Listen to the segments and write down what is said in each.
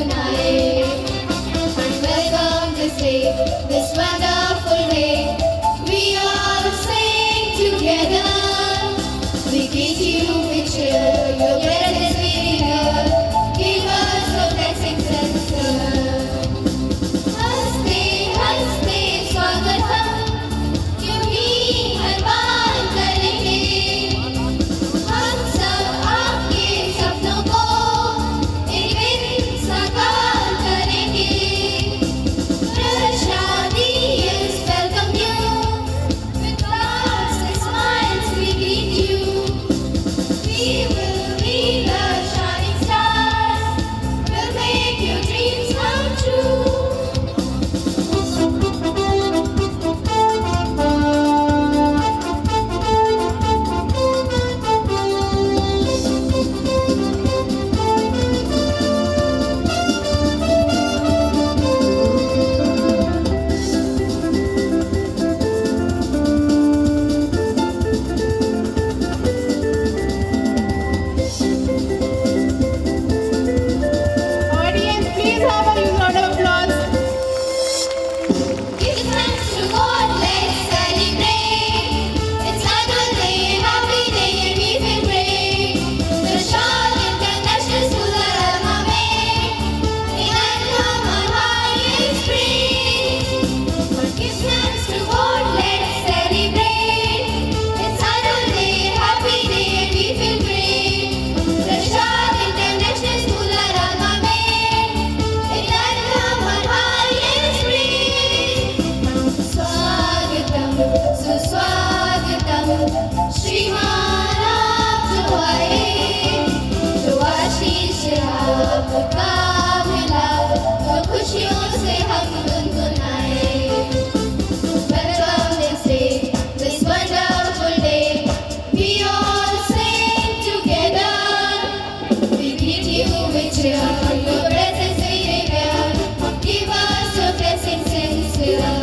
गुनगुनाए। Welcome this day, this wonderful day. We all sing together. We greet you with cheer. Your presence we hear. Give us your blessings and stir. हंसते हंसते स्वागत हम यूं ही हर बार करेंगे। हम सब आपके सपनों को एक दिन साकार करेंगे। Prashadi is welcome you. With laughs and smiles we greet you. We will be the shining stars. We'll make your dreams come true. Audience, please have a huge round of applause. Give thanks to God, let's celebrate. It's another day, happy day, and we feel great. The Shah International School Arama mein, and come on high in spring. Give thanks to God, let's celebrate. It's another day, happy day, and we feel great. The Shah International School Arama mein, and come on high in spring. स्वागतम सुस्वागतम श्रीमान आप जो आए, जो आशीष आपका मिला, तो खुशियों से हम गुनगुनाए। Welcome this day, this wonderful day. We all sing together. We greet you with cheer. Your presence we revere. Give us your blessings sincere.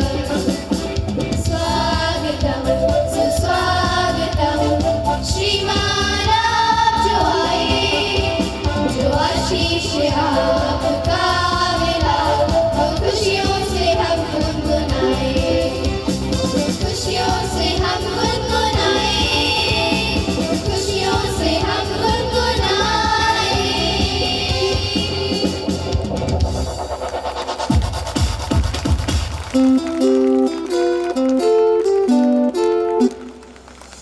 स्वागतम सुस्वागतम श्रीमान आप जो आए, जो आशीष आपका मिला, तो खुशियों से हम गुनगुनाए। खुशियों से हम गुनगुनाए। खुशियों से हम